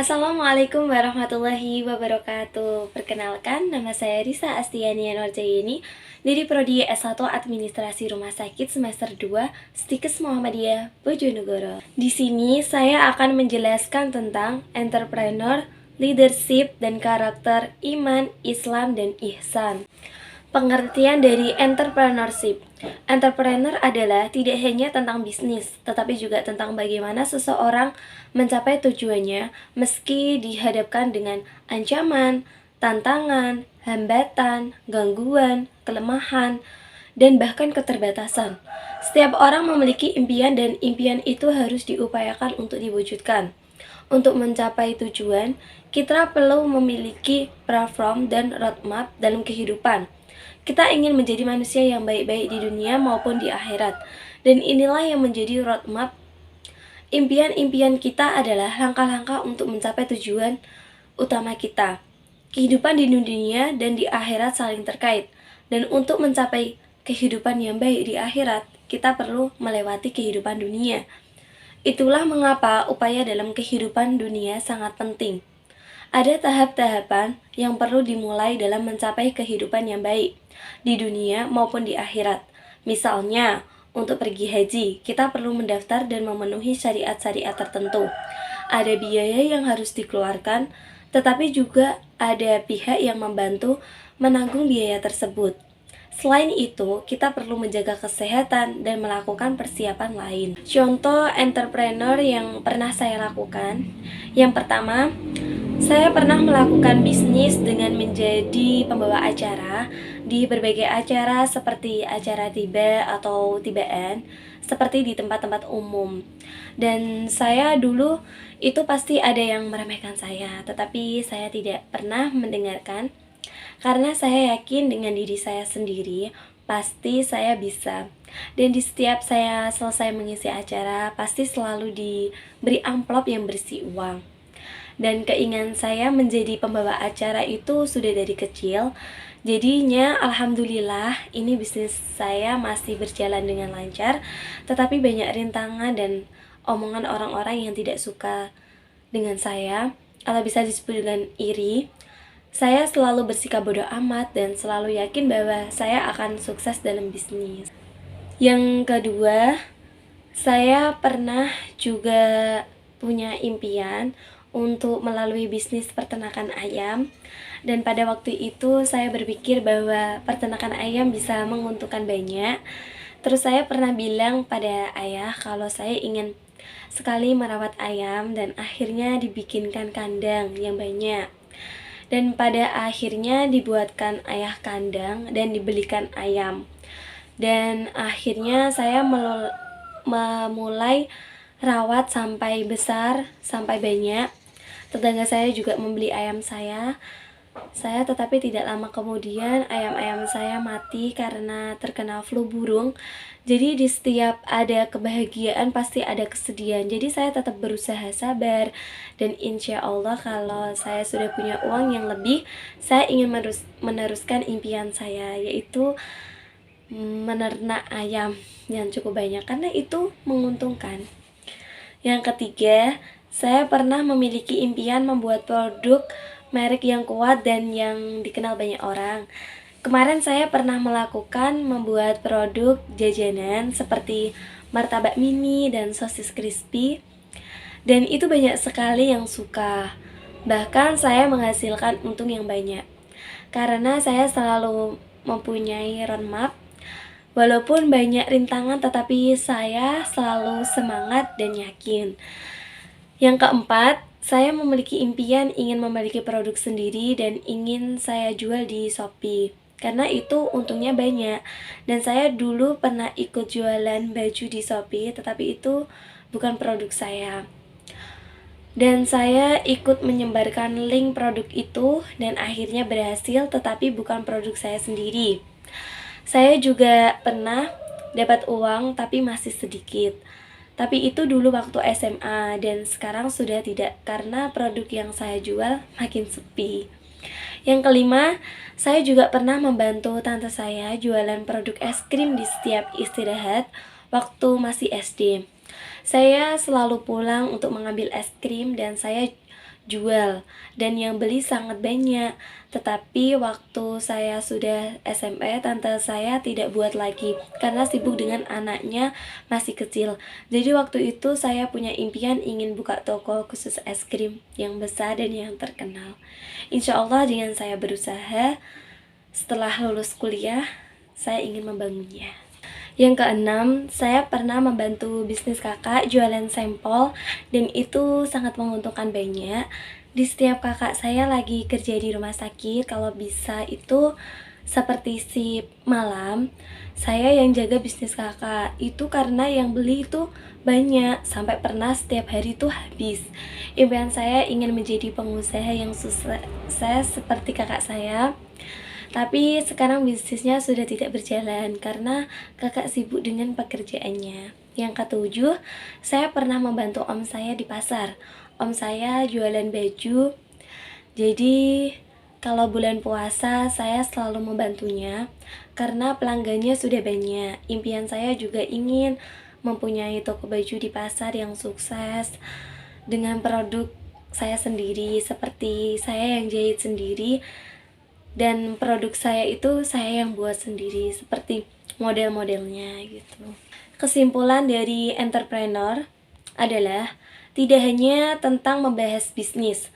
Assalamualaikum warahmatullahi wabarakatuh. Perkenalkan, nama saya Risa Astiani Nurjaini dari Prodi S1 Administrasi Rumah Sakit semester 2 Stikes Muhammadiyah Bojonegoro. Di sini saya akan menjelaskan tentang entrepreneur, leadership, dan karakter iman, Islam, dan ihsan. Pengertian dari entrepreneurship. Entrepreneur adalah tidak hanya tentang bisnis, tetapi juga tentang bagaimana seseorang mencapai tujuannya meski dihadapkan dengan ancaman, tantangan, hambatan, gangguan, kelemahan, dan bahkan keterbatasan. Setiap orang memiliki impian dan impian itu harus diupayakan untuk diwujudkan. Untuk mencapai tujuan, kita perlu memiliki platform dan roadmap dalam kehidupan. Kita ingin menjadi manusia yang baik-baik di dunia maupun di akhirat. Dan inilah yang menjadi roadmap. Impian-impian kita adalah langkah-langkah untuk mencapai tujuan utama kita. Kehidupan di dunia dan di akhirat saling terkait. Dan untuk mencapai kehidupan yang baik di akhirat, kita perlu melewati kehidupan dunia. Itulah mengapa upaya dalam kehidupan dunia sangat penting. Ada tahap-tahapan yang perlu dimulai dalam mencapai kehidupan yang baik di dunia maupun di akhirat. Misalnya, untuk pergi haji, kita perlu mendaftar dan memenuhi syariat-syariat tertentu. Ada biaya yang harus dikeluarkan, tetapi juga ada pihak yang membantu menanggung biaya tersebut. Selain itu, kita perlu menjaga kesehatan dan melakukan persiapan lain. Contoh entrepreneur yang pernah saya lakukan. Yang pertama, saya pernah melakukan bisnis dengan menjadi pembawa acara di berbagai acara seperti acara tiba atau tibaan, seperti di tempat-tempat umum. Dan saya dulu itu pasti ada yang meremehkan saya, tetapi saya tidak pernah mendengarkan karena saya yakin dengan diri saya sendiri, pasti saya bisa. Dan di setiap saya selesai mengisi acara, pasti selalu diberi amplop yang berisi uang. Dan keinginan saya menjadi pembawa acara itu sudah dari kecil. Jadinya alhamdulillah ini bisnis saya masih berjalan dengan lancar, tetapi banyak rintangan dan omongan orang-orang yang tidak suka dengan saya, atau bisa disebut dengan iri. Saya selalu bersikap bodoh amat dan selalu yakin bahwa saya akan sukses dalam bisnis. Yang kedua, saya pernah juga punya impian untuk melalui bisnis peternakan ayam. Dan pada waktu itu saya berpikir bahwa peternakan ayam bisa menguntungkan banyak. Terus saya pernah bilang pada ayah kalau saya ingin sekali merawat ayam dan akhirnya dibikinkan kandang yang banyak. Dan pada akhirnya dibuatkan ayah kandang dan dibelikan ayam. Dan akhirnya saya memulai rawat sampai besar, sampai banyak. Tetangga saya juga membeli ayam saya. Tetapi tidak lama kemudian ayam-ayam saya mati karena terkena flu burung. Jadi di setiap ada kebahagiaan pasti ada kesedihan. Jadi saya tetap berusaha sabar. Dan insya Allah kalau saya sudah punya uang yang lebih, saya ingin meneruskan impian saya, yaitu menernak ayam yang cukup banyak karena itu menguntungkan. Yang ketiga, saya pernah memiliki impian membuat produk merek yang kuat dan yang dikenal banyak orang. Kemarin saya pernah melakukan membuat produk jajanan seperti martabak mini dan sosis crispy. Dan itu banyak sekali yang suka. Bahkan saya menghasilkan untung yang banyak. Karena saya selalu mempunyai roadmap. Walaupun banyak rintangan tetapi saya selalu semangat dan yakin. Yang keempat, saya memiliki impian ingin memiliki produk sendiri dan ingin saya jual di Shopee. Karena itu untungnya banyak. Dan saya dulu pernah ikut jualan baju di Shopee, tetapi itu bukan produk saya. Dan saya ikut menyebarkan link produk itu dan akhirnya berhasil, tetapi bukan produk saya sendiri. Saya juga pernah dapat uang tapi masih sedikit. Tapi itu dulu waktu SMA dan sekarang sudah tidak karena produk yang saya jual makin sepi. Yang kelima, saya juga pernah membantu tante saya jualan produk es krim di setiap istirahat waktu masih SD. Saya selalu pulang untuk mengambil es krim dan saya jual dan yang beli sangat banyak. Tetapi waktu saya sudah SMA, tante saya tidak buat lagi karena sibuk dengan anaknya masih kecil. Jadi waktu itu saya punya impian ingin buka toko khusus es krim yang besar dan yang terkenal. Insya Allah dengan saya berusaha, setelah lulus kuliah, saya ingin membangunnya. Yang keenam, saya pernah membantu bisnis kakak jualan sampel dan itu sangat menguntungkan banyak. Di setiap kakak saya lagi kerja di rumah sakit, kalau bisa itu seperti shift malam, saya yang jaga bisnis kakak. Itu karena yang beli itu banyak, sampai pernah setiap hari itu habis. Impian saya ingin menjadi pengusaha yang sukses seperti kakak saya. Tapi sekarang bisnisnya sudah tidak berjalan karena kakak sibuk dengan pekerjaannya. Yang ketujuh, saya pernah membantu om saya di pasar. Om saya jualan baju. Jadi kalau bulan puasa saya selalu membantunya karena pelanggannya sudah banyak. Impian saya juga ingin mempunyai toko baju di pasar yang sukses dengan produk saya sendiri, seperti saya yang jahit sendiri dan produk saya itu saya yang buat sendiri seperti model-modelnya gitu. Kesimpulan dari entrepreneur adalah tidak hanya tentang membahas bisnis,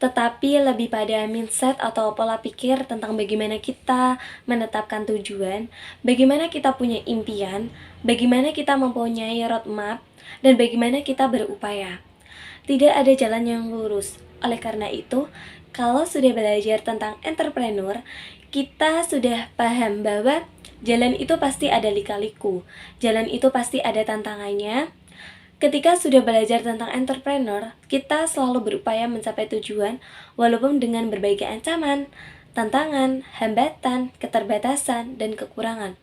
tetapi lebih pada mindset atau pola pikir tentang bagaimana kita menetapkan tujuan, bagaimana kita punya impian, bagaimana kita mempunyai roadmap, dan bagaimana kita berupaya. Tidak ada jalan yang lurus. Oleh karena itu, kalau sudah belajar tentang entrepreneur, kita sudah paham bahwa jalan itu pasti ada lika-liku. Jalan itu pasti ada tantangannya. Ketika sudah belajar tentang entrepreneur, kita selalu berupaya mencapai tujuan walaupun dengan berbagai ancaman, tantangan, hambatan, keterbatasan, dan kekurangan.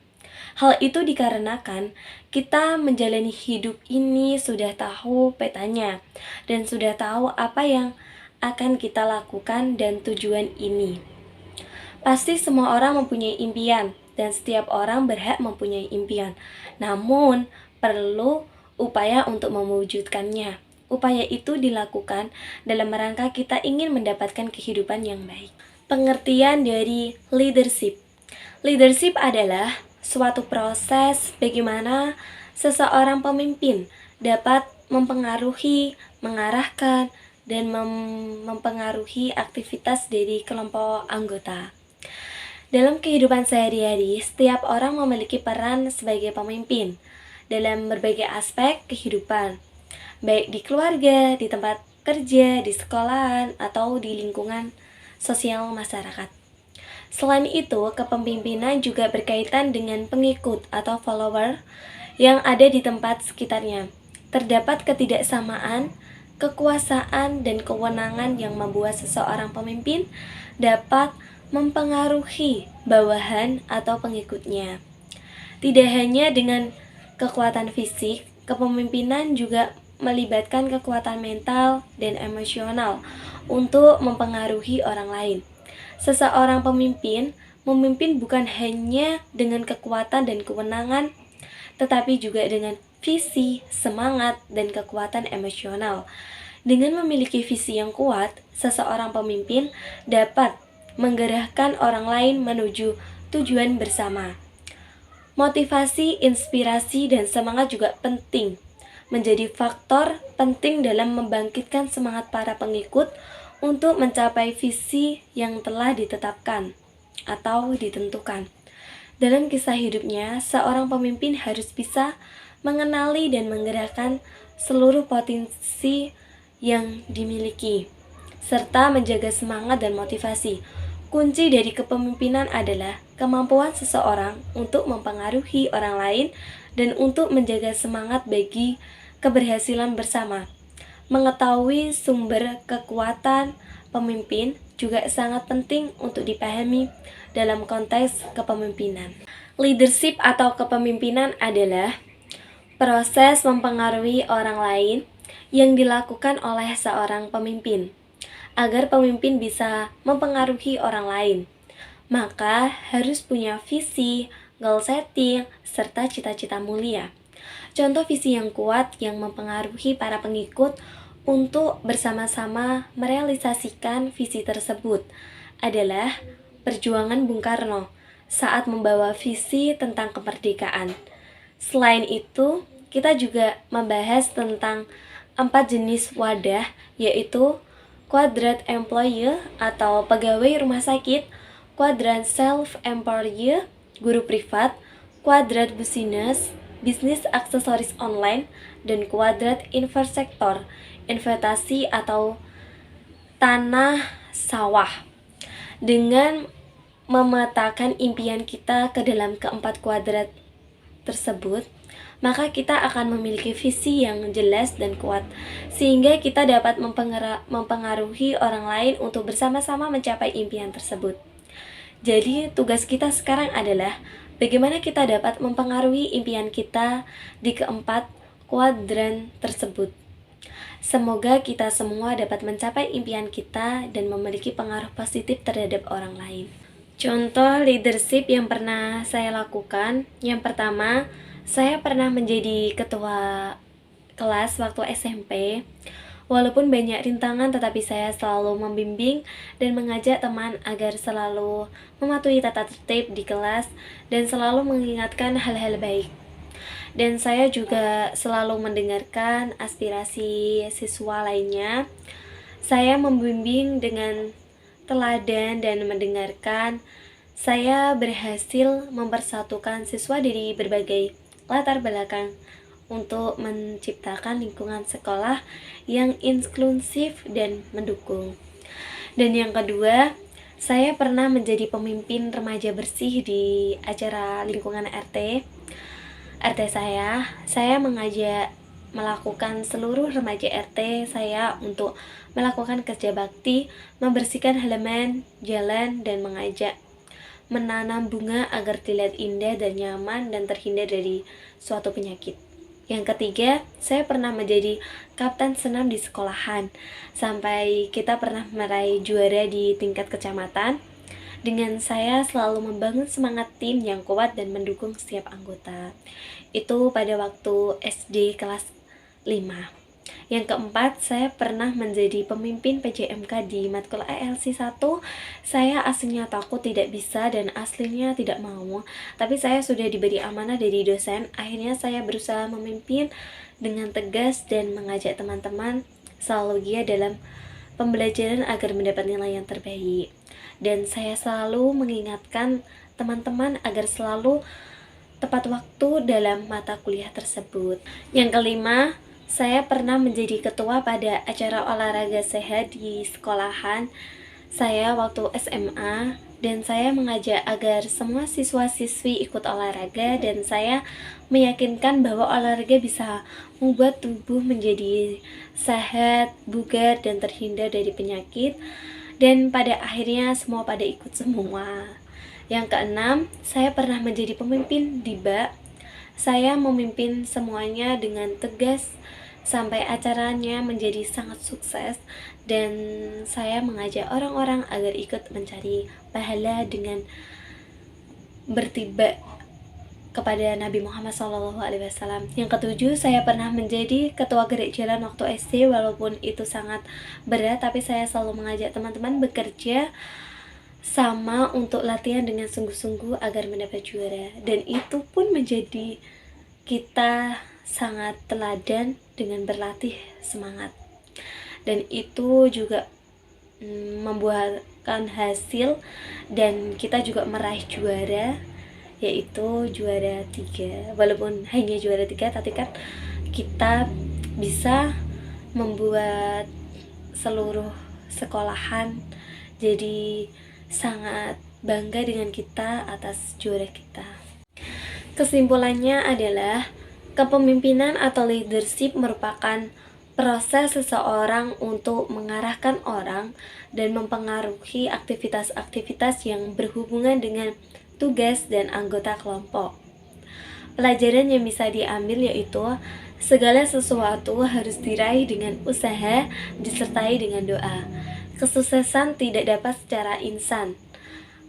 Hal itu dikarenakan kita menjalani hidup ini sudah tahu petanya dan sudah tahu apa yang akan kita lakukan dan tujuan ini. Pasti semua orang mempunyai impian dan setiap orang berhak mempunyai impian. Namun, perlu upaya untuk mewujudkannya. Upaya itu dilakukan dalam rangka kita ingin mendapatkan kehidupan yang baik. Pengertian dari leadership. Leadership adalah suatu proses bagaimana seseorang pemimpin dapat mempengaruhi, mengarahkan, dan mempengaruhi aktivitas dari kelompok anggota. Dalam kehidupan sehari-hari, setiap orang memiliki peran sebagai pemimpin dalam berbagai aspek kehidupan, baik di keluarga, di tempat kerja, di sekolahan, atau di lingkungan sosial masyarakat. Selain itu, kepemimpinan juga berkaitan dengan pengikut atau follower yang ada di tempat sekitarnya. Terdapat ketidaksamaan, kekuasaan, dan kewenangan yang membuat seseorang pemimpin dapat mempengaruhi bawahan atau pengikutnya. Tidak hanya dengan kekuatan fisik, kepemimpinan juga melibatkan kekuatan mental dan emosional untuk mempengaruhi orang lain. Seseorang pemimpin memimpin bukan hanya dengan kekuatan dan kewenangan, tetapi juga dengan visi, semangat, dan kekuatan emosional. Dengan memiliki visi yang kuat, seseorang pemimpin dapat menggerakkan orang lain menuju tujuan bersama. Motivasi, inspirasi, dan semangat juga penting, menjadi faktor penting dalam membangkitkan semangat para pengikut untuk mencapai visi yang telah ditetapkan atau ditentukan. Dalam kisah hidupnya, seorang pemimpin harus bisa mengenali dan menggerakkan seluruh potensi yang dimiliki, serta menjaga semangat dan motivasi. Kunci dari kepemimpinan adalah kemampuan seseorang untuk mempengaruhi orang lain dan untuk menjaga semangat bagi keberhasilan bersama. Mengetahui sumber kekuatan pemimpin juga sangat penting untuk dipahami dalam konteks kepemimpinan. Leadership atau kepemimpinan adalah proses mempengaruhi orang lain yang dilakukan oleh seorang pemimpin agar pemimpin bisa mempengaruhi orang lain. Maka harus punya visi, goal setting, serta cita-cita mulia. Contoh visi yang kuat yang mempengaruhi para pengikut untuk bersama-sama merealisasikan visi tersebut adalah perjuangan Bung Karno saat membawa visi tentang kemerdekaan. Selain itu, kita juga membahas tentang 4 jenis wadah, yaitu quadrant employee atau pegawai rumah sakit, quadrant self-employed, guru privat, quadrant business, bisnis aksesoris online, dan kuadrat infrastruktur, investasi atau tanah sawah. Dengan memetakan impian kita ke dalam keempat kuadrat tersebut, maka kita akan memiliki visi yang jelas dan kuat, sehingga kita dapat mempengaruhi orang lain untuk bersama-sama mencapai impian tersebut. Jadi, tugas kita sekarang adalah bagaimana kita dapat mempengaruhi impian kita di keempat kuadran tersebut. Semoga kita semua dapat mencapai impian kita dan memiliki pengaruh positif terhadap orang lain. Contoh leadership yang pernah saya lakukan, yang pertama, saya pernah menjadi ketua kelas waktu SMP. Walaupun banyak rintangan, tetapi saya selalu membimbing dan mengajak teman agar selalu mematuhi tata tertib di kelas dan selalu mengingatkan hal-hal baik. Dan saya juga selalu mendengarkan aspirasi siswa lainnya. Saya membimbing dengan teladan dan mendengarkan. Saya berhasil mempersatukan siswa dari berbagai latar belakang untuk menciptakan lingkungan sekolah yang inklusif dan mendukung. Dan yang kedua, saya pernah menjadi pemimpin remaja bersih di acara lingkungan RT saya mengajak melakukan seluruh remaja RT saya untuk melakukan kerja bakti, membersihkan halaman, jalan, dan mengajak menanam bunga agar terlihat indah dan nyaman dan terhindar dari suatu penyakit. Yang ketiga, saya pernah menjadi kapten senam di sekolahan, sampai kita pernah meraih juara di tingkat kecamatan. Dengan saya selalu membangun semangat tim yang kuat dan mendukung setiap anggota. Itu pada waktu SD kelas 5. Yang keempat, saya pernah menjadi pemimpin PJMK di matkul ALC 1. Saya aslinya takut, tidak bisa, dan aslinya tidak mau. Tapi saya sudah diberi amanah dari dosen. Akhirnya saya berusaha memimpin dengan tegas dan mengajak teman-teman selalu giat dalam pembelajaran agar mendapat nilai yang terbaik. Dan saya selalu mengingatkan teman-teman agar selalu tepat waktu dalam mata kuliah tersebut. Yang kelima, saya pernah menjadi ketua pada acara olahraga sehat di sekolahan saya waktu SMA, dan saya mengajak agar semua siswa-siswi ikut olahraga, dan saya meyakinkan bahwa olahraga bisa membuat tubuh menjadi sehat, bugar, dan terhindar dari penyakit. Dan pada akhirnya semua pada ikut semua. Yang keenam, saya pernah menjadi pemimpin DIBA. Saya memimpin semuanya dengan tegas sampai acaranya menjadi sangat sukses, dan saya mengajak orang-orang agar ikut mencari pahala dengan bertiba kepada Nabi Muhammad SAW. Yang ketujuh, saya pernah menjadi ketua gerak jalan waktu SD. Walaupun itu sangat berat, tapi saya selalu mengajak teman-teman bekerja sama untuk latihan dengan sungguh-sungguh agar mendapat juara. Dan itu pun menjadi kita sangat teladan dengan berlatih semangat. Dan itu juga membuahkan hasil, dan kita juga meraih juara, yaitu juara 3. Walaupun hanya juara 3, tapi kan kita bisa membuat seluruh sekolahan jadi sangat bangga dengan kita atas juara kita. Kesimpulannya adalah kepemimpinan atau leadership merupakan proses seseorang untuk mengarahkan orang dan mempengaruhi aktivitas-aktivitas yang berhubungan dengan tugas dan anggota kelompok. Pelajaran yang bisa diambil yaitu segala sesuatu harus diraih dengan usaha disertai dengan doa. Kesuksesan tidak dapat secara instan,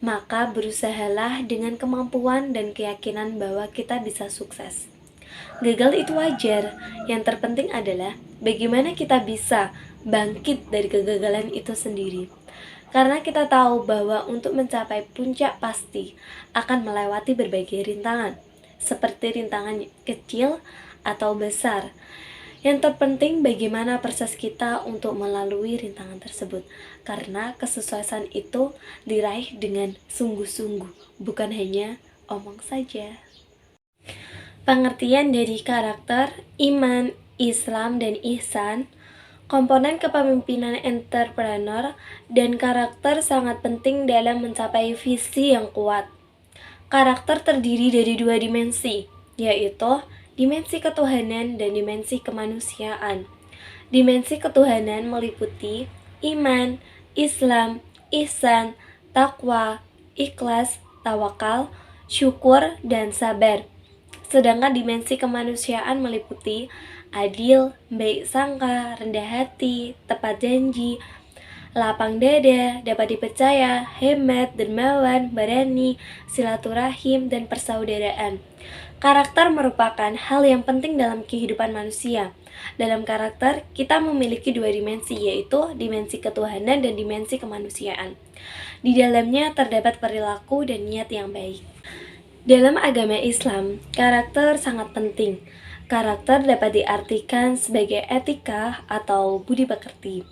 maka berusahalah dengan kemampuan dan keyakinan bahwa kita bisa sukses. Gagal itu wajar. Yang terpenting adalah bagaimana kita bisa bangkit dari kegagalan itu sendiri. Karena kita tahu bahwa untuk mencapai puncak pasti akan melewati berbagai rintangan, seperti rintangan kecil atau besar. Yang terpenting bagaimana proses kita untuk melalui rintangan tersebut. Karena kesuksesan itu diraih dengan sungguh-sungguh, bukan hanya omong saja. Pengertian dari karakter, iman, Islam, dan ihsan. Komponen kepemimpinan entrepreneur dan karakter sangat penting dalam mencapai visi yang kuat. Karakter terdiri dari dua dimensi, yaitu dimensi ketuhanan dan dimensi kemanusiaan. Dimensi ketuhanan meliputi iman, Islam, ihsan, takwa, ikhlas, tawakal, syukur, dan sabar. Sedangkan dimensi kemanusiaan meliputi adil, baik sangka, rendah hati, tepat janji, lapang dada, dapat dipercaya, hemat, dermawan, berani, silaturahim, dan persaudaraan. Karakter merupakan hal yang penting dalam kehidupan manusia. Dalam karakter, kita memiliki dua dimensi, yaitu dimensi ketuhanan dan dimensi kemanusiaan. Di dalamnya terdapat perilaku dan niat yang baik. Dalam agama Islam, karakter sangat penting. Karakter dapat diartikan sebagai etika atau budi pekerti.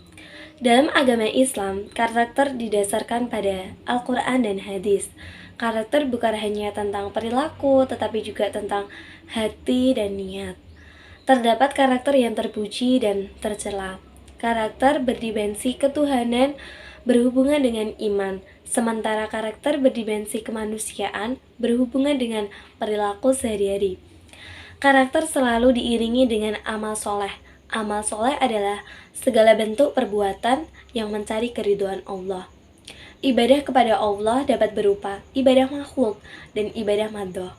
Dalam agama Islam, karakter didasarkan pada Al-Quran dan hadis. Karakter bukan hanya tentang perilaku, tetapi juga tentang hati dan niat. Terdapat karakter yang terpuji dan tercela. Karakter berdimensi ketuhanan berhubungan dengan iman, sementara karakter berdimensi kemanusiaan berhubungan dengan perilaku sehari-hari. Karakter selalu diiringi dengan amal soleh. Amal soleh adalah segala bentuk perbuatan yang mencari keridhaan Allah. Ibadah kepada Allah dapat berupa ibadah makhluk dan ibadah madhoh.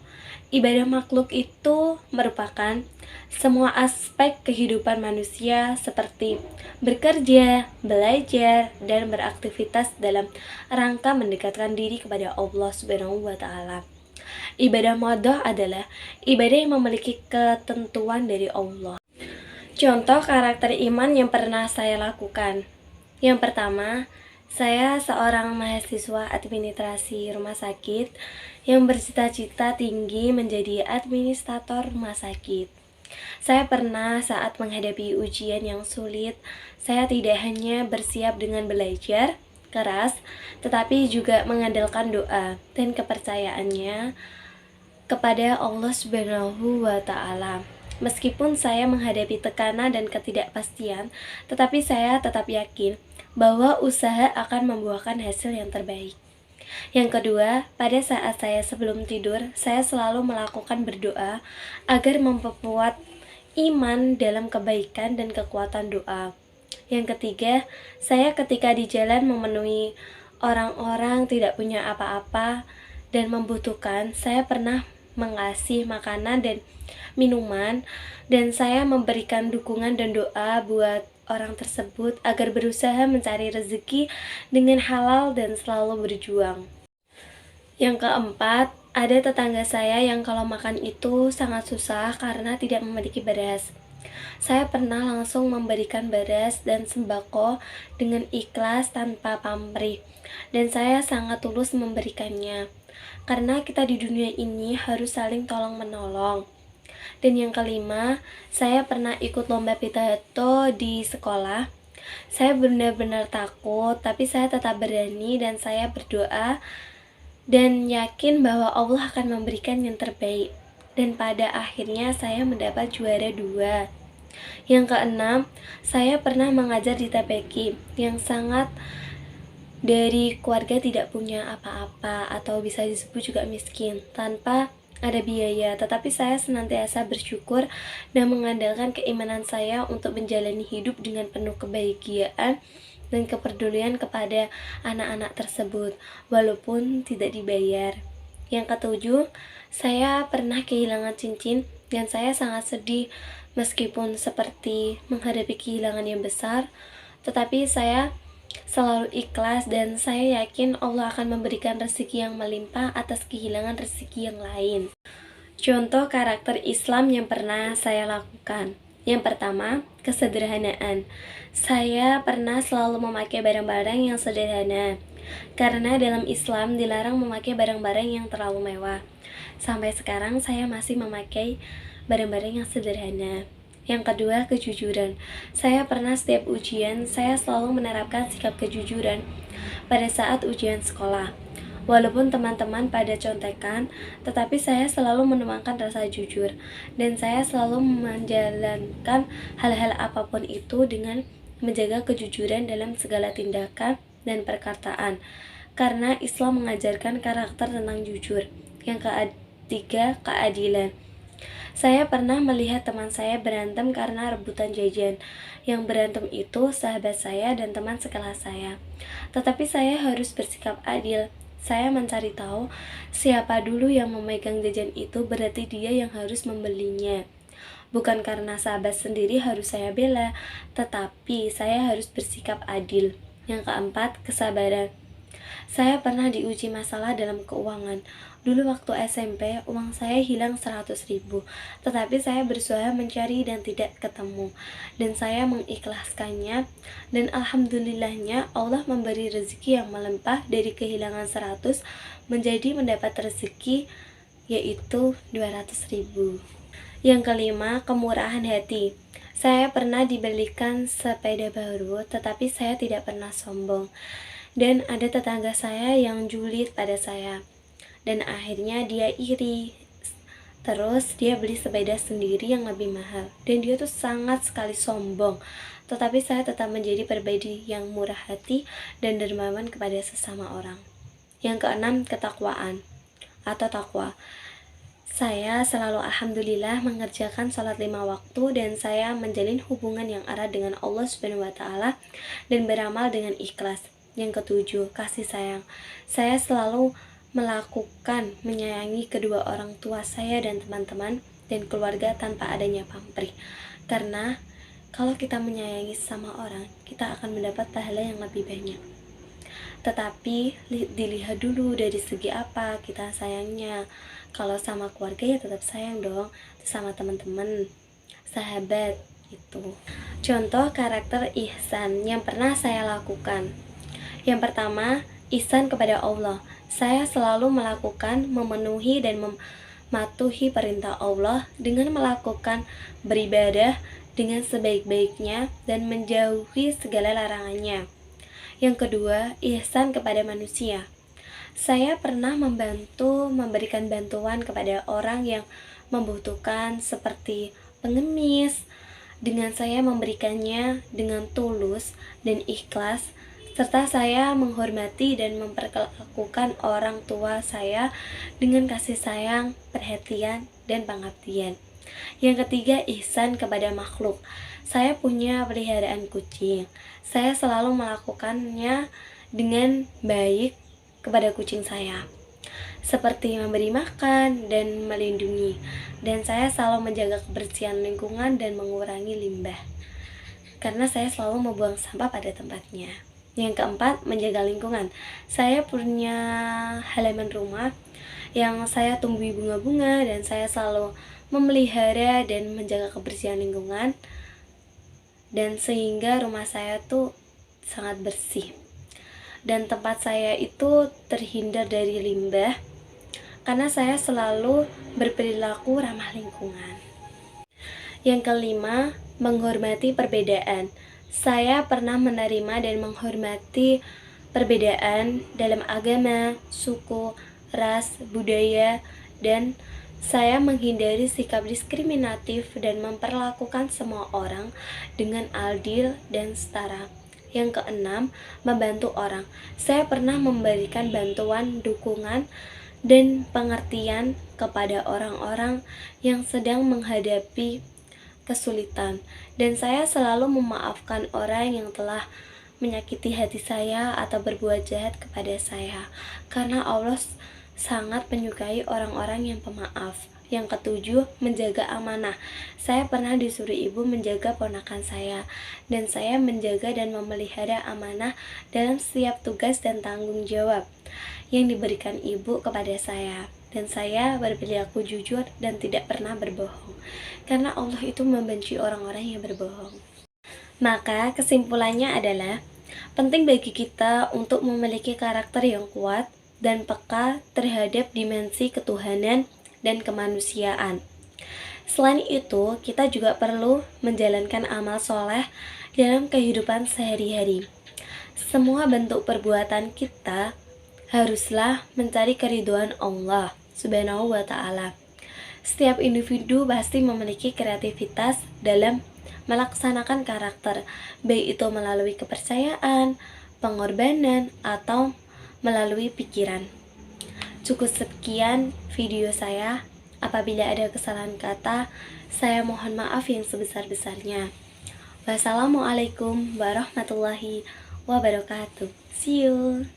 Ibadah makhluk itu merupakan semua aspek kehidupan manusia seperti bekerja, belajar, dan beraktivitas dalam rangka mendekatkan diri kepada Allah Subhanahu wa Ta'ala. Ibadah madhoh adalah ibadah yang memiliki ketentuan dari Allah. Contoh karakter iman yang pernah saya lakukan. Yang pertama, saya seorang mahasiswa administrasi rumah sakit yang bercita-cita tinggi menjadi administrator rumah sakit. Saya pernah saat menghadapi ujian yang sulit, saya tidak hanya bersiap dengan belajar keras, tetapi juga mengandalkan doa dan kepercayaannya kepada Allah Subhanahu wa Ta'ala. Meskipun saya menghadapi tekanan dan ketidakpastian, tetapi saya tetap yakin bahwa usaha akan membuahkan hasil yang terbaik. Yang kedua, pada saat saya sebelum tidur, saya selalu melakukan berdoa agar memperkuat iman dalam kebaikan dan kekuatan doa. Yang ketiga, saya ketika di jalan memenuhi orang-orang tidak punya apa-apa dan membutuhkan, saya pernah mengasih makanan dan minuman, dan saya memberikan dukungan dan doa buat orang tersebut agar berusaha mencari rezeki dengan halal dan selalu berjuang. Yang keempat, ada tetangga saya yang kalau makan itu sangat susah karena tidak memiliki beras. Saya pernah langsung memberikan beras dan sembako dengan ikhlas tanpa pamrih, dan saya sangat tulus memberikannya. Karena kita di dunia ini harus saling tolong-menolong. Dan yang kelima, saya pernah ikut lomba pidato di sekolah. Saya benar-benar takut, tapi saya tetap berani dan saya berdoa dan yakin bahwa Allah akan memberikan yang terbaik. Dan pada akhirnya saya mendapat juara 2. Yang keenam, saya pernah mengajar di TPQ yang sangat dari keluarga tidak punya apa-apa atau bisa disebut juga miskin, tanpa ada biaya, tetapi saya senantiasa bersyukur dan mengandalkan keimanan saya untuk menjalani hidup dengan penuh kebahagiaan dan kepedulian kepada anak-anak tersebut, walaupun tidak dibayar. Yang ketujuh, saya pernah kehilangan cincin dan saya sangat sedih meskipun seperti menghadapi kehilangan yang besar, tetapi saya selalu ikhlas dan saya yakin Allah akan memberikan rezeki yang melimpah atas kehilangan rezeki yang lain. Contoh karakter Islam yang pernah saya lakukan. Yang pertama, kesederhanaan. Saya pernah selalu memakai barang-barang yang sederhana, karena dalam Islam dilarang memakai barang-barang yang terlalu mewah. Sampai sekarang saya masih memakai barang-barang yang sederhana. Yang kedua, kejujuran. Saya pernah setiap ujian, saya selalu menerapkan sikap kejujuran pada saat ujian sekolah. Walaupun teman-teman pada contekan, tetapi saya selalu menuangkan rasa jujur, dan saya selalu menjalankan hal-hal apapun itu dengan menjaga kejujuran dalam segala tindakan dan perkataan, karena Islam mengajarkan karakter tentang jujur. Yang ketiga, keadilan. Saya pernah melihat teman saya berantem karena rebutan jajan. Yang berantem itu sahabat saya dan teman sekelas saya. Tetapi saya harus bersikap adil. Saya mencari tahu siapa dulu yang memegang jajan itu, berarti dia yang harus membelinya. Bukan karena sahabat sendiri harus saya bela, tetapi saya harus bersikap adil. Yang keempat, kesabaran. Saya pernah diuji masalah dalam keuangan. Dulu waktu SMP, uang saya hilang 100.000, tetapi saya berusaha mencari dan tidak ketemu. Dan saya mengikhlaskannya, dan alhamdulillahnya Allah memberi rezeki yang melimpah dari kehilangan 100 menjadi mendapat rezeki yaitu 200.000. Yang kelima, kemurahan hati. Saya pernah dibelikan sepeda baru, tetapi saya tidak pernah sombong. Dan ada tetangga saya yang julid pada saya, dan akhirnya dia iri. Terus dia beli sepeda sendiri yang lebih mahal, dan dia tuh sangat sekali sombong. Tetapi saya tetap menjadi pribadi yang murah hati dan dermawan kepada sesama orang. Yang keenam, ketakwaan atau takwa. Saya selalu alhamdulillah mengerjakan sholat 5 waktu, dan saya menjalin hubungan yang erat dengan Allah Subhanahu wa Ta'ala dan beramal dengan ikhlas. Yang ketujuh, kasih sayang. Saya selalu melakukan menyayangi kedua orang tua saya dan teman-teman dan keluarga tanpa adanya pamrih. Karena kalau kita menyayangi sama orang, kita akan mendapat pahala yang lebih banyak. Tetapi dilihat dulu dari segi apa kita sayangnya. Kalau sama keluarga ya tetap sayang dong, sama teman-teman, sahabat itu. Contoh karakter ihsan yang pernah saya lakukan. Yang pertama, ihsan kepada Allah. Saya selalu melakukan, memenuhi dan mematuhi perintah Allah dengan melakukan beribadah dengan sebaik-baiknya dan menjauhi segala larangannya. Yang kedua, ihsan kepada manusia. Saya pernah memberikan bantuan kepada orang yang membutuhkan seperti pengemis, dengan saya memberikannya dengan tulus dan ikhlas, serta saya menghormati dan memperlakukan orang tua saya dengan kasih sayang, perhatian, dan pengabdian. Yang ketiga, ihsan kepada makhluk. Saya punya peliharaan kucing. Saya selalu melakukannya dengan baik kepada kucing saya, seperti memberi makan dan melindungi. Dan saya selalu menjaga kebersihan lingkungan dan mengurangi limbah, karena saya selalu membuang sampah pada tempatnya. Yang keempat, menjaga lingkungan. Saya punya halaman rumah yang saya tumbuhi bunga-bunga, dan saya selalu memelihara dan menjaga kebersihan lingkungan, dan sehingga rumah saya tuh sangat bersih, dan tempat saya itu terhindar dari limbah, karena saya selalu berperilaku ramah lingkungan. Yang kelima, menghormati perbedaan. Saya pernah menerima dan menghormati perbedaan dalam agama, suku, ras, budaya, dan saya menghindari sikap diskriminatif dan memperlakukan semua orang dengan adil dan setara. Yang keenam, membantu orang. Saya pernah memberikan bantuan, dukungan, dan pengertian kepada orang-orang yang sedang menghadapi kesulitan, dan saya selalu memaafkan orang yang telah menyakiti hati saya atau berbuat jahat kepada saya, karena Allah sangat menyukai orang-orang yang pemaaf. Yang ketujuh, menjaga amanah. Saya pernah disuruh ibu menjaga ponakan saya, dan saya menjaga dan memelihara amanah dalam setiap tugas dan tanggung jawab yang diberikan ibu kepada saya. dan saya berperilaku jujur dan tidak pernah berbohong, karena Allah itu membenci orang-orang yang berbohong. Maka kesimpulannya adalah penting bagi kita untuk memiliki karakter yang kuat dan peka terhadap dimensi ketuhanan dan kemanusiaan. Selain itu, kita juga perlu menjalankan amal soleh dalam kehidupan sehari-hari. Semua bentuk perbuatan kita haruslah mencari keridhaan Allah Subhanahu wa Ta'ala. Setiap individu pasti memiliki kreativitas dalam melaksanakan karakter, baik itu melalui kepercayaan, pengorbanan, atau melalui pikiran. Cukup sekian video saya. Apabila ada kesalahan kata, saya mohon maaf yang sebesar-besarnya. Wassalamualaikum warahmatullahi wabarakatuh. See you.